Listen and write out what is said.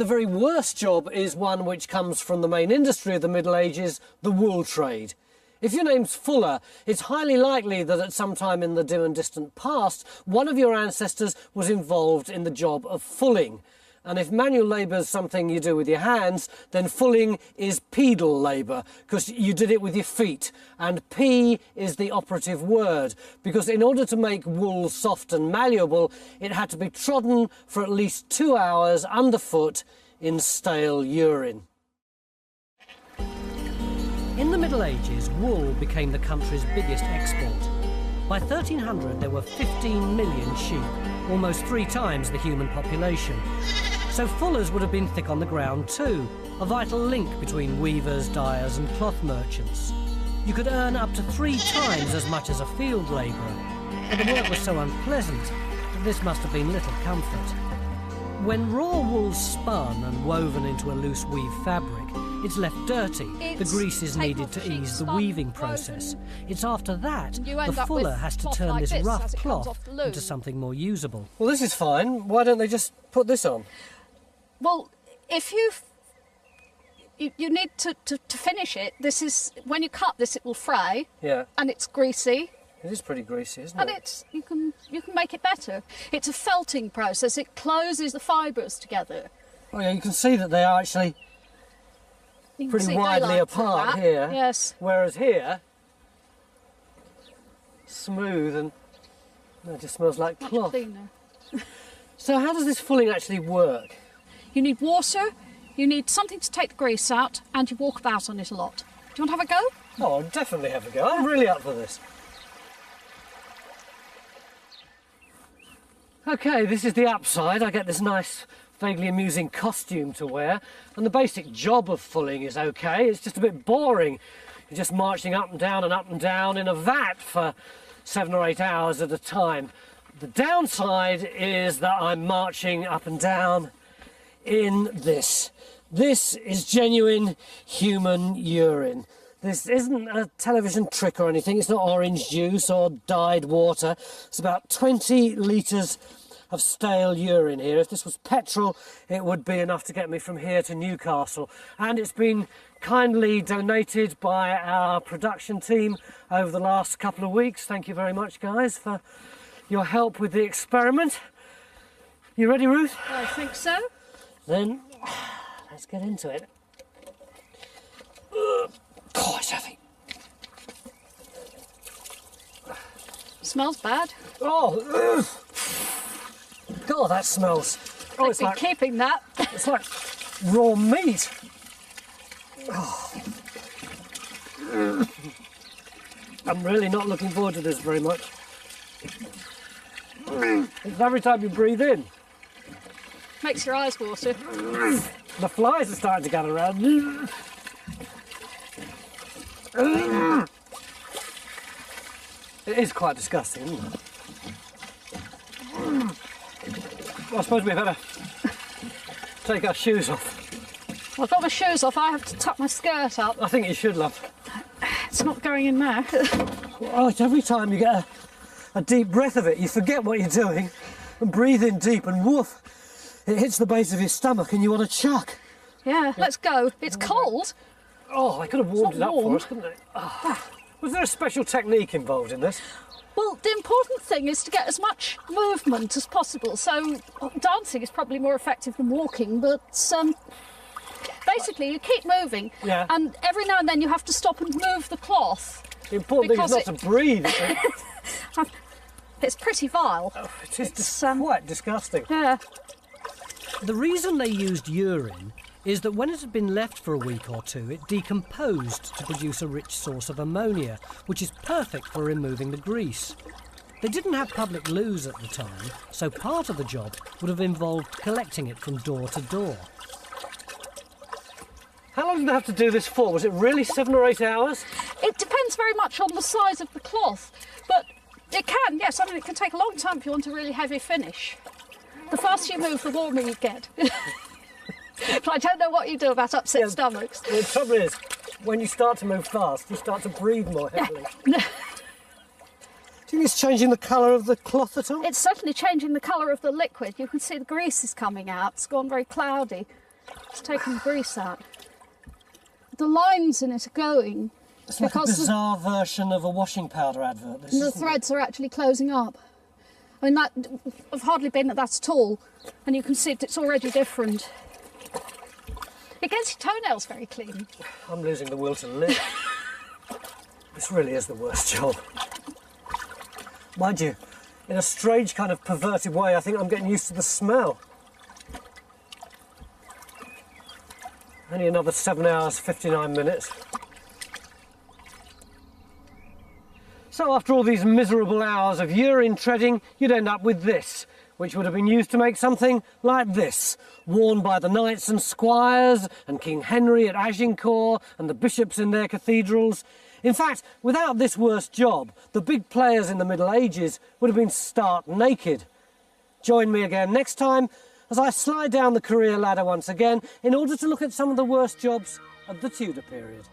The very worst job is one which comes from the main industry of the Middle Ages, the wool trade. If your name's Fuller, it's highly likely that at some time in the dim and distant past, one of your ancestors was involved in the job of fulling. And if manual labour is something you do with your hands, then fulling is pedal labour, because you did it with your feet. And P is the operative word, because in order to make wool soft and malleable, it had to be trodden for at least 2 hours underfoot in stale urine. In the Middle Ages, wool became the country's biggest export. By 1300, there were 15 million sheep, almost 3 times the human population. So fullers would have been thick on the ground too, a vital link between weavers, dyers and cloth merchants. You could earn up to 3 times as much as a field labourer, but the work was so unpleasant that this must have been little comfort. When raw wool's spun and woven into a loose weave fabric, it's left dirty. The grease is needed to ease the weaving process. It's after that the fuller has to turn this rough cloth into something more usable. Well, this is fine. Why don't they just put this on? Well, if you need to finish it, this is, when you cut this, it will fray. Yeah. And it's greasy. It is pretty greasy, isn't it? And it's, you can make it better. It's a felting process. It closes the fibres together. Oh yeah, you can see that they are actually pretty widely apart here. Yes. Whereas here, smooth and it just smells like cloth. Much cleaner. So how does this fulling actually work? You need water, you need something to take the grease out, and you walk about on it a lot. Do you want to have a go? Oh, I'll definitely have a go. I'm really up for this. Okay, this is the upside. I get this nice, vaguely amusing costume to wear, and the basic job of fulling is okay. It's just a bit boring. You're just marching up and down in a vat for 7 or 8 hours at a time. The downside is that I'm marching up and down in this. This is genuine human urine. This isn't a television trick or anything. It's not orange juice or dyed water. It's about 20 litres of stale urine here. If this was petrol, it would be enough to get me from here to Newcastle. And it's been kindly donated by our production team over the last couple of weeks. Thank you very much, guys, for your help with the experiment. You ready, Ruth? I think so. Then let's get into it. God, it's heavy. Smells bad. Oh, God, that smells. Oh, it's like keeping that. It's like raw meat. Oh. I'm really not looking forward to this very much. It's every time you breathe in. Makes your eyes water. The flies are starting to gather around. It is quite disgusting, isn't it? Well, I suppose we better take our shoes off. Well, I've got my shoes off. I have to tuck my skirt up. I think you should, love. It's not going in there. Oh, it's every time you get a deep breath of it, you forget what you're doing and breathe in deep and woof. It hits the base of your stomach and you want to chuck. Yeah, let's go. It's cold. Oh, I could have warmed it up for us, couldn't they? Oh. Was there a special technique involved in this? Well, the important thing is to get as much movement as possible. So dancing is probably more effective than walking, but basically you keep moving, yeah. And every now and then you have to stop and move the cloth. The important thing is not to breathe. It's pretty vile. Oh, it is quite disgusting. Yeah. The reason they used urine is that when it had been left for a week or two, it decomposed to produce a rich source of ammonia, which is perfect for removing the grease. They didn't have public loos at the time, so part of the job would have involved collecting it from door to door. How long did they have to do this for? Was it really 7 or 8 hours? It depends very much on the size of the cloth, but it can, yes. I mean, it can take a long time if you want a really heavy finish. The faster you move, the warmer you get. But I don't know what you do about upset stomachs. The trouble is, when you start to move fast, you start to breathe more heavily. Do you think it's changing the colour of the cloth at all? It's certainly changing the colour of the liquid. You can see the grease is coming out. It's gone very cloudy. It's taking the grease out. The lines in it are going It's like a bizarre version of a washing powder advert. This, and the threads are actually closing up. I mean, I've hardly been at that at all, and you can see it's already different. It gets your toenails very clean. I'm losing the will to live. This really is the worst job. Mind you, in a strange kind of perverted way, I think I'm getting used to the smell. Only another 7 hours, 59 minutes. So after all these miserable hours of urine treading, you'd end up with this, which would have been used to make something like this, worn by the knights and squires and King Henry at Agincourt and the bishops in their cathedrals. In fact, without this worst job, the big players in the Middle Ages would have been stark naked. Join me again next time as I slide down the career ladder once again in order to look at some of the worst jobs of the Tudor period.